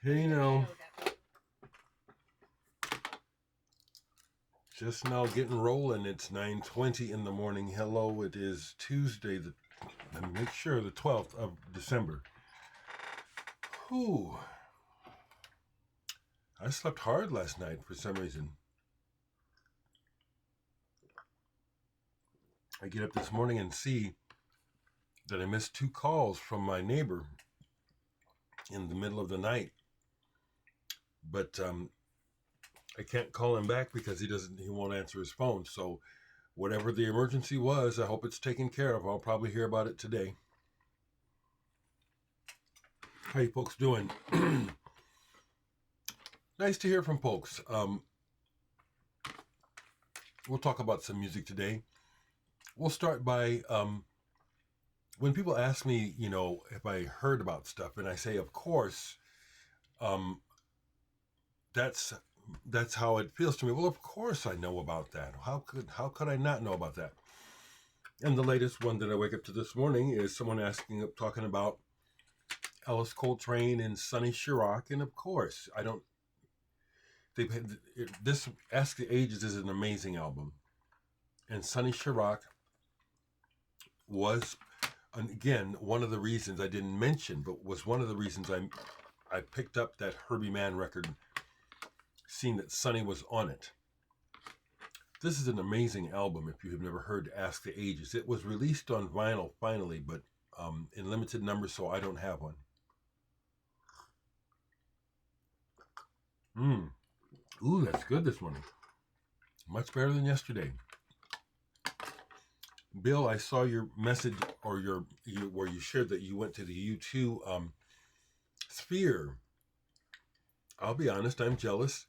Hey, now, just now getting rolling. It's 9:20 in the morning. Hello, it is Tuesday. Let me make sure the 12th of December. Whew. I slept hard last night for some reason. I get up this morning and see that I missed 2 calls from my neighbor in the middle of the night. But I can't call him back because he won't answer his phone. So whatever the emergency was, I hope it's taken care of. I'll probably hear about it today. How you folks doing? Nice to hear from folks. We'll talk about some music today. We'll start by when people ask me, if I heard about stuff, and I say, of course, that's how it feels to me. Well, of course I know about that. How could I not know about that? And the latest one that I wake up to this morning is someone talking about Alice Coltrane and Sonny Sharrock, and of course I don't. This Ask the Ages is an amazing album, and Sonny Sharrock was, again, one of the reasons I didn't mention, but was one of the reasons I picked up that Herbie Mann record, seeing that Sonny was on it. This is an amazing album if you have never heard Ask the Ages. It was released on vinyl finally, but in limited numbers, so I don't have one. Ooh, that's good this morning. Much better than yesterday. Bill, I saw your message or where you shared that you went to the U2 Sphere. I'll be honest, I'm jealous.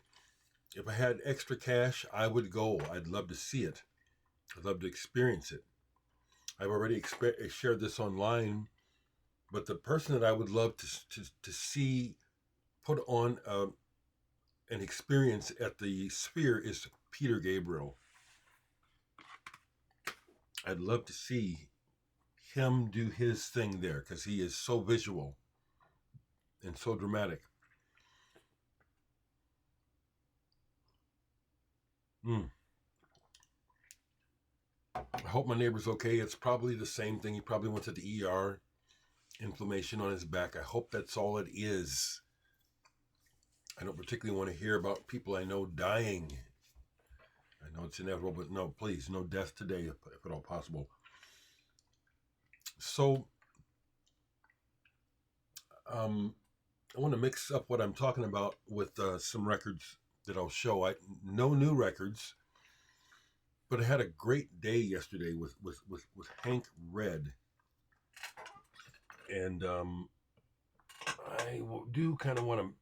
If I had extra cash, I would go. I'd love to see it. I'd love to experience it. I've already shared this online, but the person that I would love to see put on an experience at the Sphere is Peter Gabriel. I'd love to see him do his thing there because he is so visual and so dramatic. I hope my neighbor's okay. It's probably the same thing. He probably went to the ER, inflammation on his back. I hope that's all it is. I don't particularly want to hear about people I know dying. I know it's inevitable, but no, please, no death today if at all possible. So, I want to mix up what I'm talking about with some records that I'll show. No new records, but I had a great day yesterday with Hank Red, and I do kind of want to.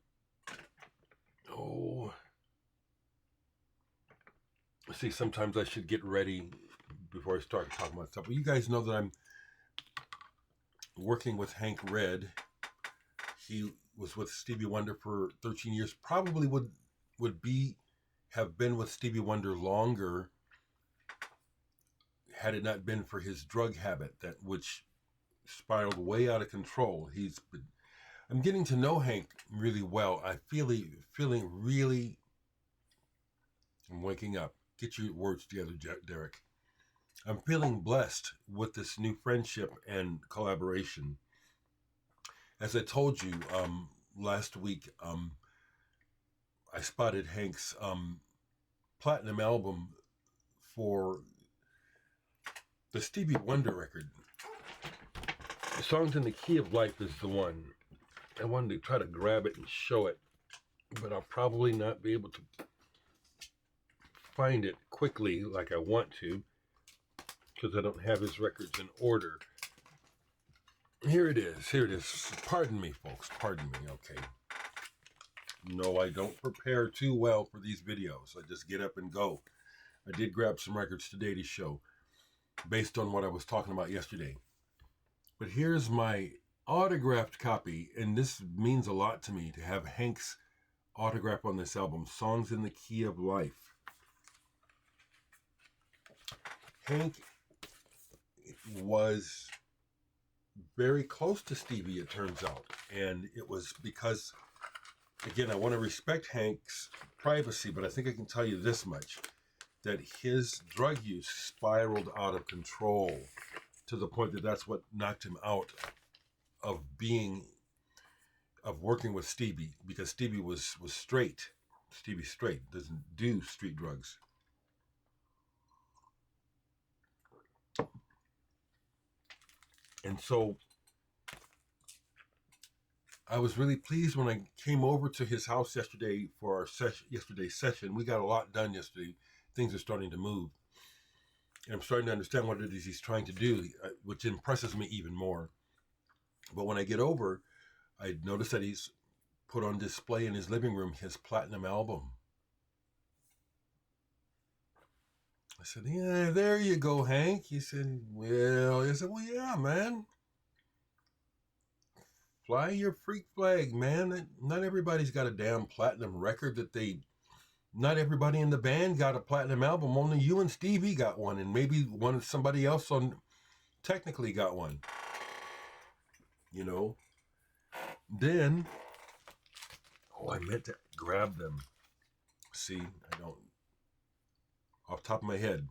See, sometimes I should get ready before I start talking about stuff. But you guys know that I'm working with Hank Red. He was with Stevie Wonder for 13 years. Probably would have been with Stevie Wonder longer had it not been for his drug habit, which spiraled way out of control. I'm getting to know Hank really well. I'm waking up. Get your words together, Dereck. I'm feeling blessed with this new friendship and collaboration. As I told you last week, I spotted Hank's platinum album for the Stevie Wonder record. The Songs in the Key of Life is the one. I wanted to try to grab it and show it, but I'll probably not be able to find it quickly like I want to because I don't have his records in order. Here it is. Pardon me, folks. Pardon me. Okay. No, I don't prepare too well for these videos. I just get up and go. I did grab some records today to show based on what I was talking about yesterday. But here's my autographed copy, and this means a lot to me to have Hank's autograph on this album, Songs in the Key of Life. Hank was very close to Stevie, it turns out, and it was because again, I want to respect Hank's privacy, but I think I can tell you this much, that his drug use spiraled out of control to the point that that's what knocked him out of working with Stevie, because Stevie was straight. Stevie's straight, doesn't do street drugs. And so I was really pleased when I came over to his house yesterday for our yesterday's session. We got a lot done yesterday. Things are starting to move. And I'm starting to understand what it is he's trying to do, which impresses me even more. But when I get over, I noticed that he's put on display in his living room his platinum album. I said, yeah, there you go, Hank. He said, well, yeah, man. Fly your freak flag, man. Not everybody's got a damn platinum record not everybody in the band got a platinum album. Only you and Stevie got one, and maybe somebody else technically got one. You know? Then, I meant to grab them. See, I don't. Off the top of my head.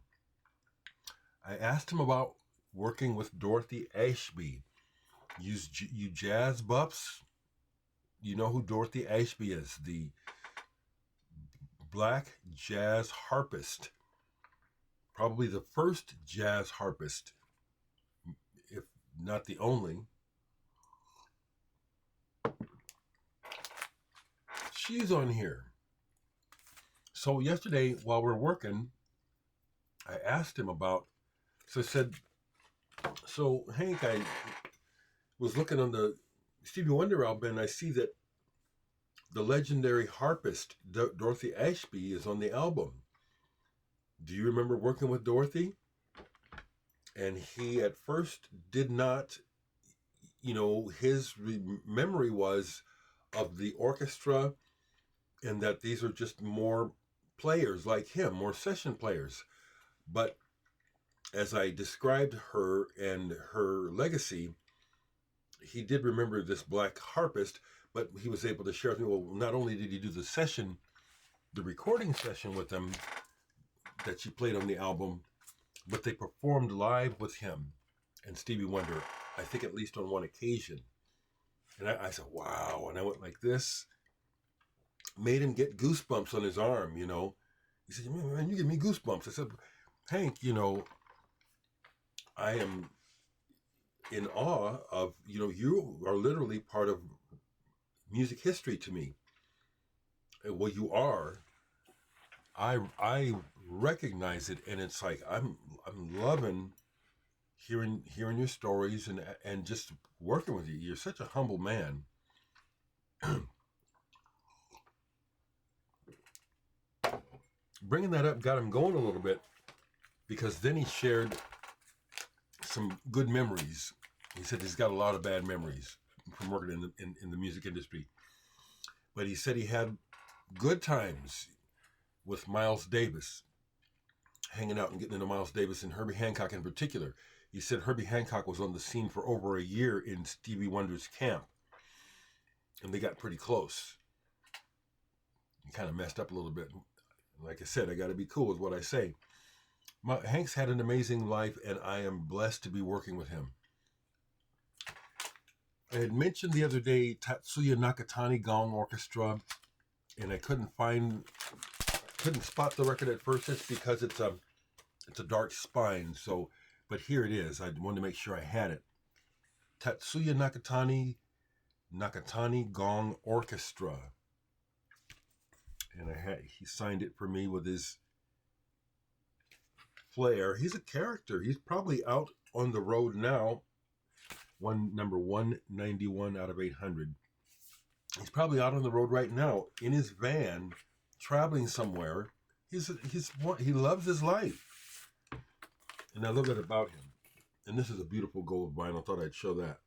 I asked him about working with Dorothy Ashby. You jazz buffs, you know who Dorothy Ashby is, the black jazz harpist. Probably the first jazz harpist, if not the only. She's on here. So yesterday, while we're working, I asked him about, so I said, so Hank, I was looking on the Stevie Wonder album and I see that the legendary harpist Dorothy Ashby is on the album. Do you remember working with Dorothy? And he at first did not, his memory was of the orchestra and that these are just more players like him, more session players. But as I described her and her legacy, he did remember this black harpist, but he was able to share with me, well, not only did he do the recording session with them that she played on the album, but they performed live with him and Stevie Wonder, I think at least on one occasion. And I said, wow. And I went like this, made him get goosebumps on his arm, He said, man, you give me goosebumps. I said, Hank, I am in awe of, you are literally part of music history to me. Well, you are. I recognize it, and it's like I'm loving hearing your stories and just working with you. You're such a humble man. Bringing that up got him going a little bit, because then he shared some good memories. He said he's got a lot of bad memories from working in the music industry, but he said he had good times with Miles Davis, hanging out and getting into Miles Davis and Herbie Hancock in particular. He said Herbie Hancock was on the scene for over a year in Stevie Wonder's camp, and they got pretty close. He kind of messed up a little bit. Like I said, I got to be cool with what I say. Hank's had an amazing life, and I am blessed to be working with him. I had mentioned the other day Tatsuya Nakatani Gong Orchestra, and I couldn't spot the record at first, just because it's a dark spine. So, but here it is. I wanted to make sure I had it. Tatsuya Nakatani Gong Orchestra, and he signed it for me with his flair. He's a character. He's probably out on the road now. Number 191 out of 800. He's probably out on the road right now in his van, traveling somewhere. He loves his life, and I love that about him. And this is a beautiful gold vinyl. I thought I'd show that.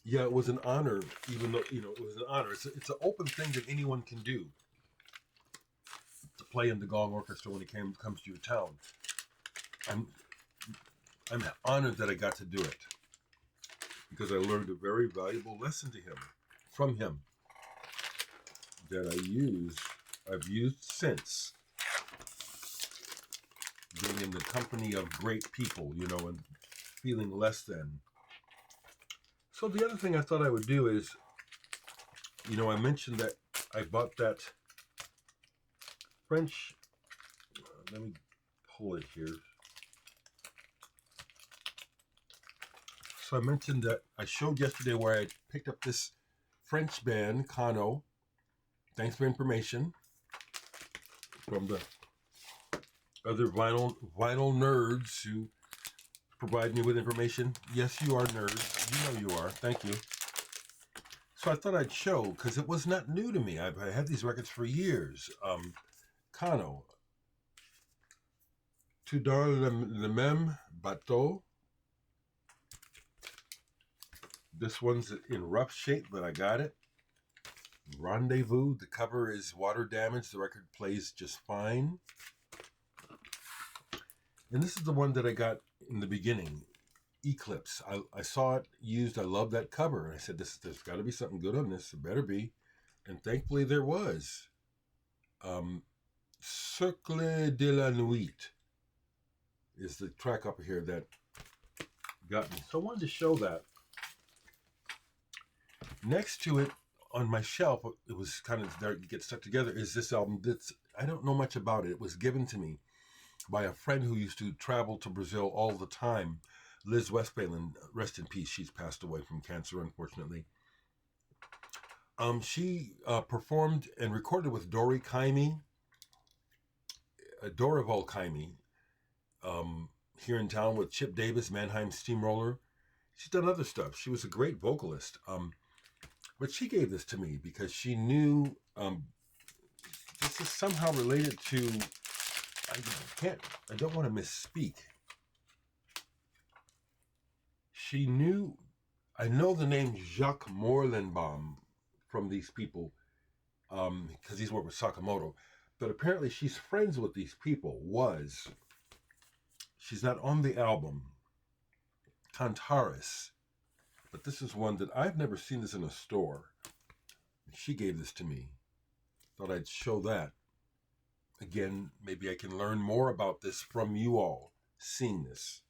Yeah, it was an honor, even though, it was an honor. It's an open thing that anyone can do, to play in the Gong Orchestra when it comes to your town. I'm honored that I got to do it, because I learned a very valuable lesson to him from him that I've used since, being in the company of great people, and feeling less than. So the other thing I thought I would do is, I mentioned that I bought that French, let me pull it here. So I mentioned that I showed yesterday where I picked up this French band, Cano. Thanks for information from the other vinyl nerds who provide me with information. Yes, you are nerds. You know you are. Thank you. So I thought I'd show, because it was not new to me. I had these records for years. Cano. Tout dans le même bateau. This one's in rough shape, but I got it. Rendezvous. The cover is water damaged. The record plays just fine. And this is the one that I got in the beginning. Eclipse. I saw it used. I love that cover. I said, there's got to be something good on this. It better be. And thankfully there was. Cercle de la Nuit is the track up here that got me. So I wanted to show that. Next to it on my shelf, it was kind of there to get stuck together, is this album that's, I don't know much about it. It was given to me by a friend who used to travel to Brazil all the time. Liz Westphalen, rest in peace. She's passed away from cancer, unfortunately. She performed and recorded with Dorival Caymmi, here in town with Chip Davis, Mannheim Steamroller. She's done other stuff. She was a great vocalist. But she gave this to me because she knew this is somehow related to, I don't want to misspeak. She knew, I know the name Jacques Morlenbaum from these people, because he's worked with Sakamoto, but apparently she's friends with these people, she's not on the album, Cantares, but this is one that I've never seen this in a store. She gave this to me. Thought I'd show that. Again, maybe I can learn more about this from you all, seeing this.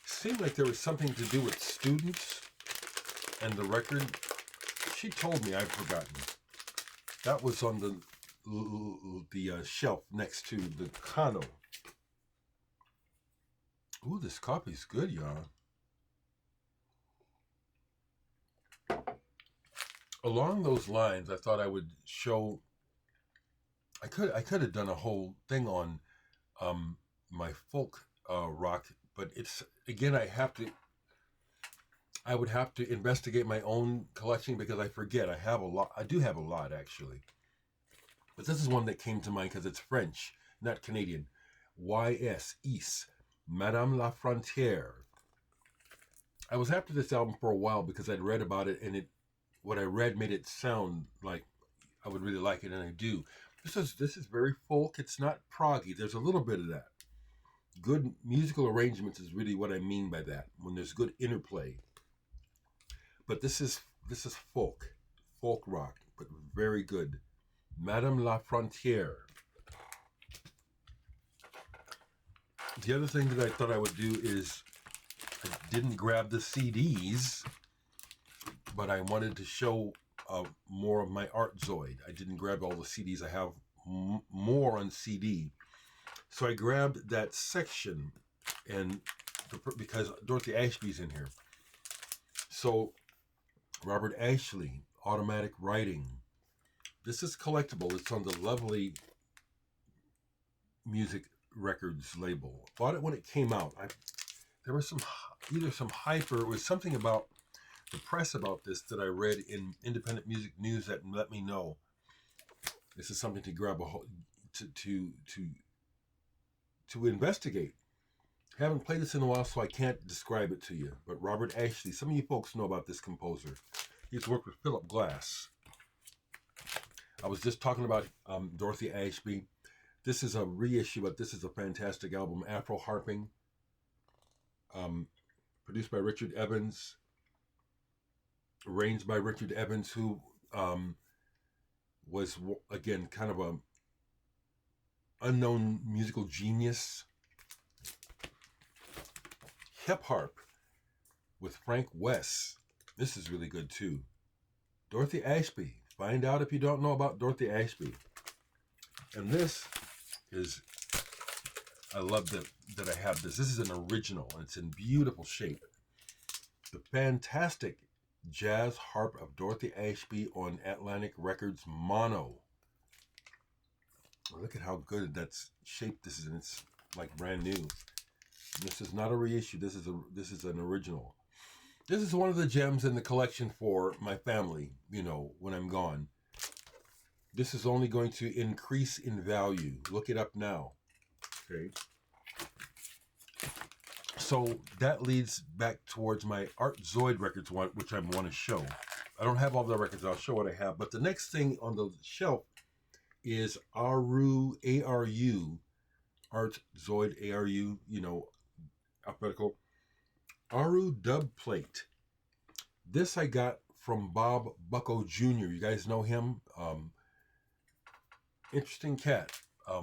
Seemed like there was something to do with students and the record. She told me, I've forgotten. That was on the shelf next to the Cano. Ooh, this coffee's good, y'all. Along those lines, I thought I would show. I could have done a whole thing on my folk rock, but it's, again, I would have to investigate my own collection because I forget. I have a lot. I do have a lot, actually. But this is one that came to mind because it's French, not Canadian. Y.S. Is, Madame La Frontière. I was after this album for a while because I'd read about it, and what I read made it sound like I would really like it, and I do. This is very folk. It's not proggy. There's a little bit of that. Good musical arrangements is really what I mean by that, when there's good interplay. But this is folk rock, but very good. Madame La Frontière. The other thing that I thought I would do is, I didn't grab the CDs, but I wanted to show more of my art Zoyd. I didn't grab all the CDs. I have more on CD. So I grabbed that section, and because Dorothy Ashby's in here. So Robert Ashley, Automatic Writing. This is collectible. It's on the Lovely Music Records label. Bought it when it came out. There was either some hype, or it was something about the press about this that I read in Independent Music News that let me know this is something to grab to investigate. I haven't played this in a while, so I can't describe it to you. But Robert Ashley, some of you folks know about this composer. He's worked with Philip Glass. I was just talking about Dorothy Ashby. This is a reissue, but this is a fantastic album. Afro Harping, produced by Richard Evans. arranged by Richard Evans, who um, was again kind of a unknown musical genius. Hip Harp with Frank West. This is really good too. Dorothy Ashby. Find out if you don't know about Dorothy Ashby. And this is, I love that I have this. This is an original, and it's in beautiful shape. The fantastic jazz harp of Dorothy Ashby on Atlantic Records mono. Look at how good that's shaped this is, and it's like brand new. This is not a reissue. This is an original. This is one of the gems in the collection for my family, you know, when I'm gone. This is only going to increase in value. Look it up now. Okay. So that leads back towards my Art Zoyd records, which I want to show. I don't have all the records. I'll show what I have. But the next thing on the shelf is Aru, A-R-U, Art Zoyd, A-R-U, you know, alphabetical. Aru Dub Plate. This I got from Bob Bucko Jr. You guys know him? Interesting cat.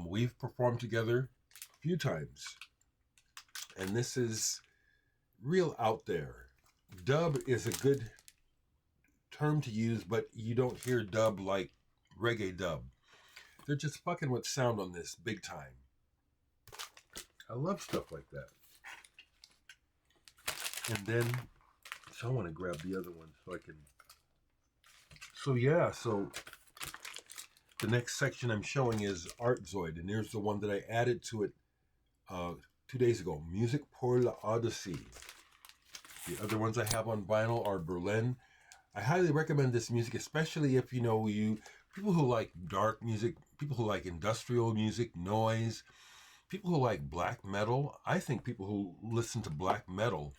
We've performed together a few times. And this is real out there. Dub is a good term to use, but you don't hear dub like reggae dub. They're just fucking with sound on this big time. I love stuff like that. And then, so I want to grab the other one so I can. So yeah, so the next section I'm showing is Art Zoyd, and there's the one that I added to it 2 days ago, Music pour l'Odyssée. The other ones I have on vinyl are Berlin. I highly recommend this music, especially if people who like dark music, people who like industrial music, noise, people who like black metal. I think people who listen to black metal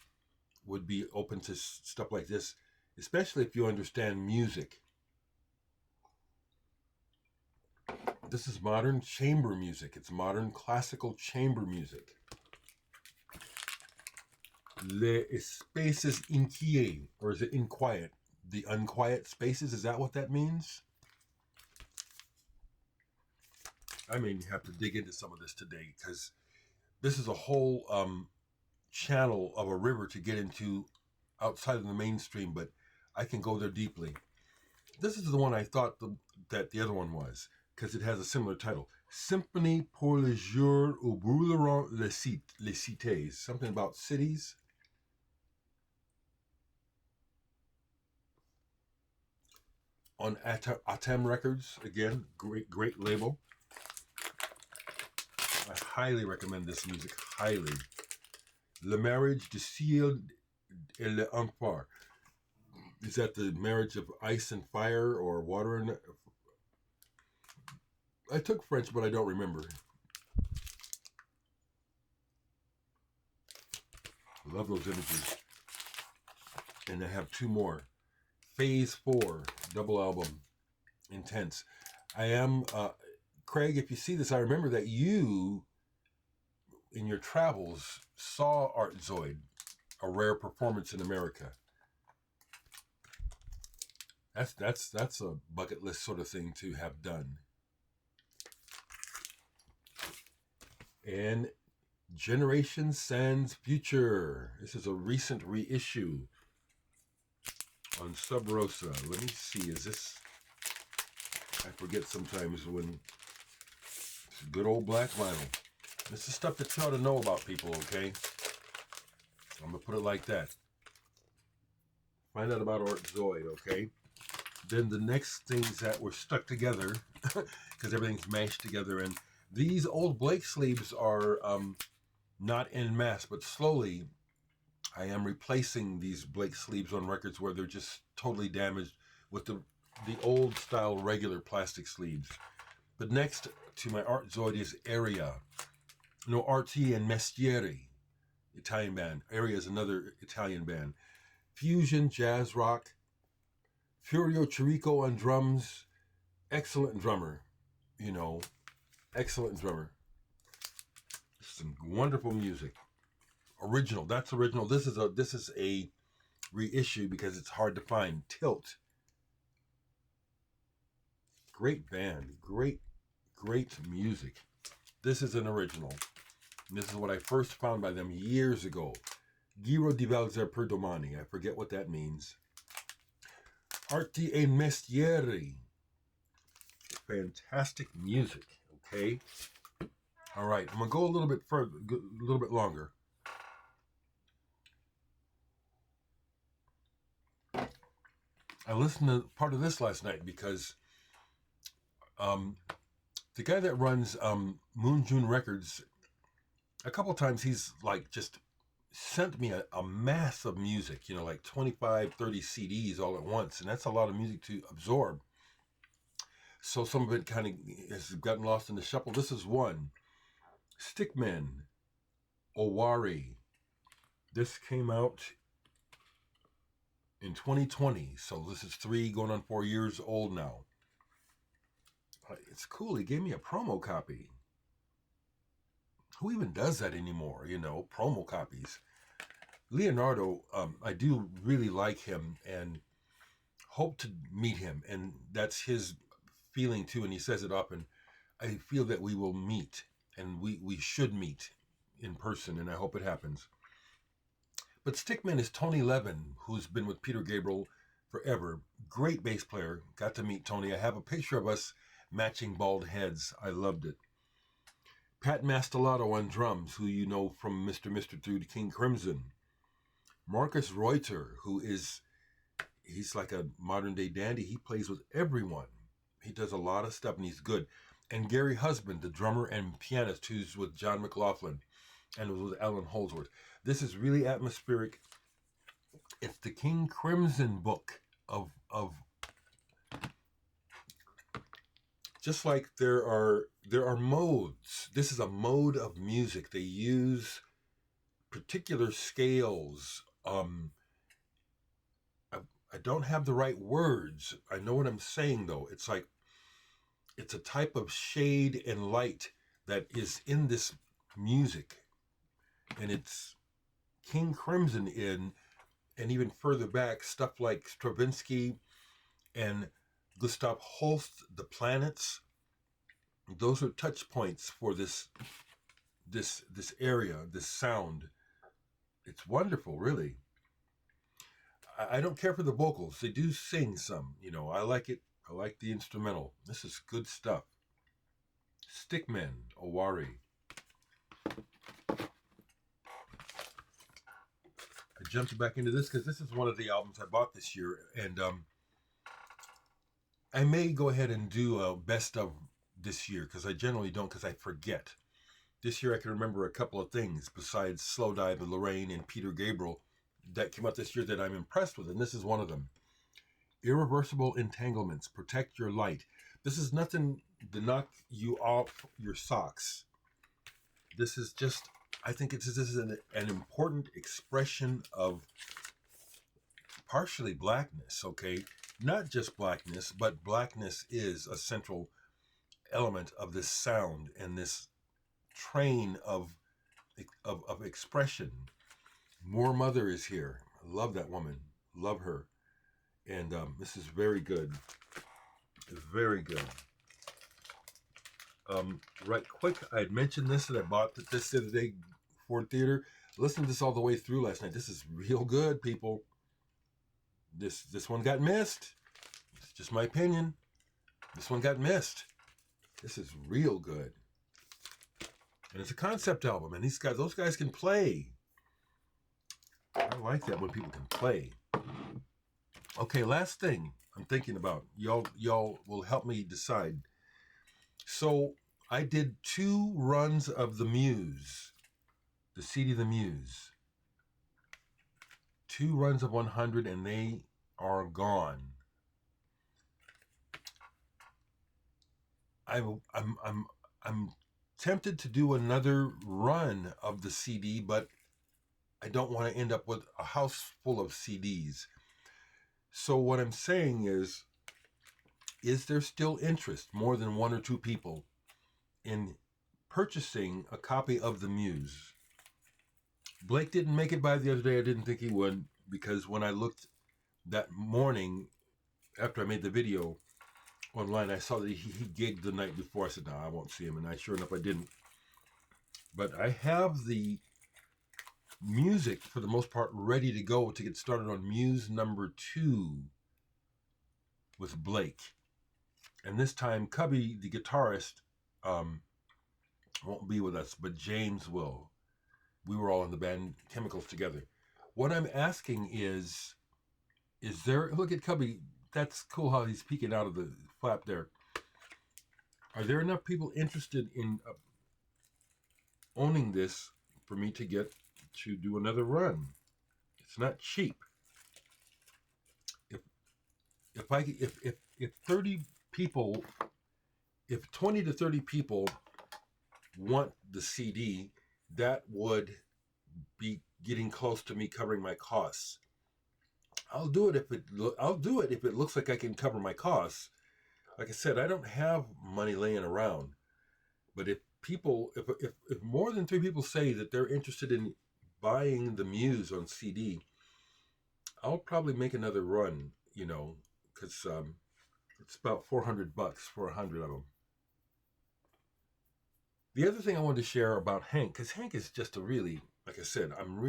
would be open to stuff like this, especially if you understand music. This is modern chamber music. It's modern classical chamber music. Les espaces inquiets, or is it inquiet? The unquiet spaces, is that what that means? I may have to dig into some of this today, because this is a whole channel of a river to get into outside of the mainstream, but I can go there deeply. This is the one I thought that the other one was, because it has a similar title. Symphonie pour les jours où brûleront les cités. Something about cities. On Atem Records, again, great label. I highly recommend this music, highly. Le Mariage du Ciel et l'Enfer. Is that the marriage of ice and fire, or water and... I took French, but I don't remember. Love those images. And I have two more. Phase 4, double album, Intense. I am, Craig, if you see this, I remember that you, in your travels, saw Art Zoyd, a rare performance in America. That's a bucket list sort of thing to have done. And Generation Sans Future. This is a recent reissue on Sub Rosa. Let me see, is this... I forget sometimes when... It's good old black vinyl. This is stuff that you ought to know about, people, okay? I'm going to put it like that. Find out about Art Zoyd, okay? Then the next things that were stuck together, because everything's mashed together, and these old Blake sleeves are not en masse, but slowly I am replacing these Blake sleeves on records where they're just totally damaged with the old style regular plastic sleeves. But next to my Art Zoyd is Area. No, Arti Mestieri, Italian band. Area is another Italian band. Fusion, jazz rock. Furio Chirico on drums. Excellent drummer. You know, excellent drummer. Some wonderful music. Original. That's original. This is a reissue because it's hard to find. Tilt. Great band. Great music. This is an original. This is what I first found by them years ago. Giro di Valzer per Domani. I forget what that means. Arti Mestieri. Fantastic music. Okay. All right. I'm going to go a little bit further, a little bit longer. I listened to part of this last night because the guy that runs Moon June Records, a couple times he's like just sent me a mass of music, like 25, 30 CDs all at once. And that's a lot of music to absorb. So some of it kind of has gotten lost in the shuffle. This is one. Stickmen, Owari. This came out in 2020. So this is 3 going on 4 years old now. It's cool. He gave me a promo copy. Who even does that anymore? Promo copies. Leonardo, I do really like him and hope to meet him. And that's his feeling too. And he says it often. I feel that we will meet and we should meet in person. And I hope it happens. But Stickman is Tony Levin, who's been with Peter Gabriel forever. Great bass player. Got to meet Tony. I have a picture of us matching bald heads. I loved it. Pat Mastelotto on drums, who you know from Mr. through to King Crimson. Marcus Reuter, he's like a modern day dandy. He plays with everyone. He does a lot of stuff and he's good. And Gary Husband, the drummer and pianist, who's with John McLaughlin and was with Alan Holdsworth. This is really atmospheric. It's the King Crimson book of just like there are modes. This is a mode of music. They use particular scales. I don't have the right words. I know what I'm saying though. It's like it's a type of shade and light that is in this music, and it's King Crimson and even further back stuff like Stravinsky and Gustav Holst, The Planets. Those are touch points for this area, this sound. It's wonderful, really. I don't care for the vocals. They do sing some, I like it. I like the instrumental. This is good stuff. Stickmen, Owari. I jumped back into this because this is one of the albums I bought this year, and I may go ahead and do a best of this year because I generally don't, because I forget. This year I can remember a couple of things besides Slow Dive and Lorraine and Peter Gabriel that came out this year that I'm impressed with, and this is one of them. Irreversible Entanglements, Protect Your Light. This is nothing to knock you off your socks. This is just, I think this is an important expression of partially blackness, okay? Not just blackness, but blackness is a central element of this sound and this train of expression. Moore Mother is here. I love that woman. Love her. And this is very good. Very good. Right quick, I had mentioned this, and I bought this the other day, Ford Theater. Listened to this all the way through last night. This is real good, people. This one got missed. It's just my opinion. This one got missed. This is real good. And it's a concept album, and those guys can play. I like that when people can play. Okay, last thing I'm thinking about. Y'all will help me decide. So I did 2 runs of the Muse, the CD The Muse. 2 runs of 100, and they are gone. I'm tempted to do another run of the CD, but I don't want to end up with a house full of CDs. So what I'm saying is there still interest, more than 1 or 2 people, in purchasing a copy of The Muse? Blake didn't make it by the other day. I didn't think he would, because when I looked that morning after I made the video online, I saw that he gigged the night before. I said, no, I won't see him. And sure enough, I didn't. But I have the music, for the most part, ready to go to get started on Muse number 2 with Blake. And this time, Cubby, the guitarist, won't be with us, but James will. We were all in the band Chemicals together. What I'm asking is there, look at Cubby, that's cool how he's peeking out of the flap there. Are there enough people interested in owning this for me to get to do another run? It's not cheap. If 30 people, if 20 to 30 people want the CD, that would be getting close to me covering my costs. I'll do it if it looks like I can cover my costs. Like I said, I don't have money laying around. But if more than 3 people say that they're interested in buying the Muse on CD, I'll probably make another run, because it's about $400 for 100 of them. The other thing I wanted to share about Hank, because Hank is just a really, like I said, I'm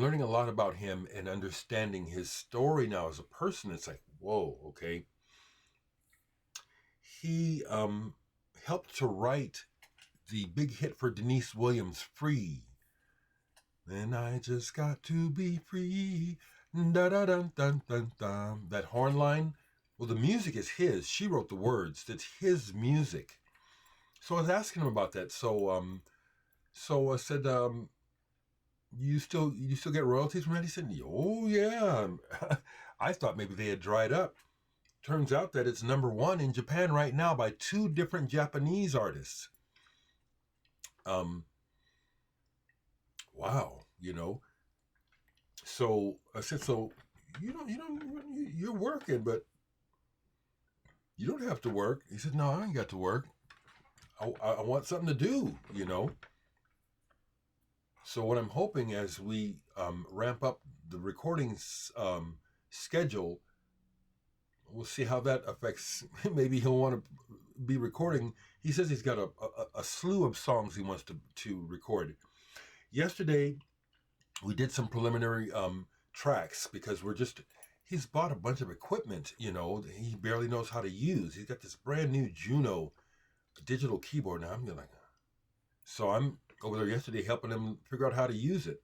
learning a lot about him and understanding his story now as a person. It's like, whoa, okay. He helped to write the big hit for Denise Williams, Free. Then I just got to be free. Da da dun dun dun dun. That horn line. Well, the music is his. She wrote the words. That's his music. So I was asking him about that. So I said, you still get royalties from that? He said, oh yeah. I thought maybe they had dried up. Turns out that it's number 1 in Japan right now by 2 different Japanese artists. Wow, So I said, so you're working, but you don't have to work. He said, no, I ain't got to work. I want something to do, So what I'm hoping as we ramp up the recording schedule, we'll see how that affects. Maybe he'll want to be recording. He says he's got a slew of songs he wants to record. Yesterday, we did some preliminary tracks because he's bought a bunch of equipment, he barely knows how to use. He's got this brand new Juno digital keyboard now. So I'm over there yesterday helping him figure out how to use it.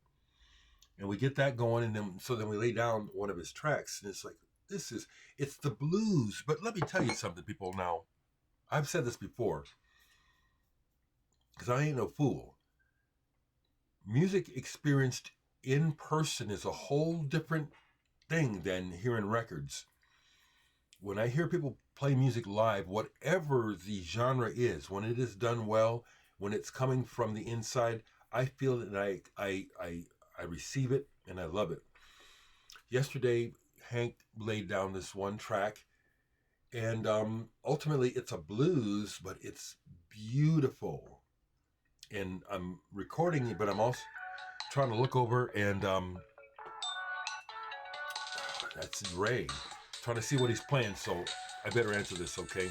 And we get that going, and then we lay down one of his tracks, and it's like, it's the blues. But let me tell you something, people. Now, I've said this before, because I ain't no fool. Music experienced in person is a whole different thing than hearing records. When I hear people play music live, whatever the genre is, when it is done well, when it's coming from the inside, I feel it, and I receive it, and I love it. Yesterday, Hank laid down this one track, and ultimately it's a blues, but it's beautiful. And I'm recording it, but I'm also trying to look over, and that's Ray, trying to see what he's playing, so I better answer this, okay?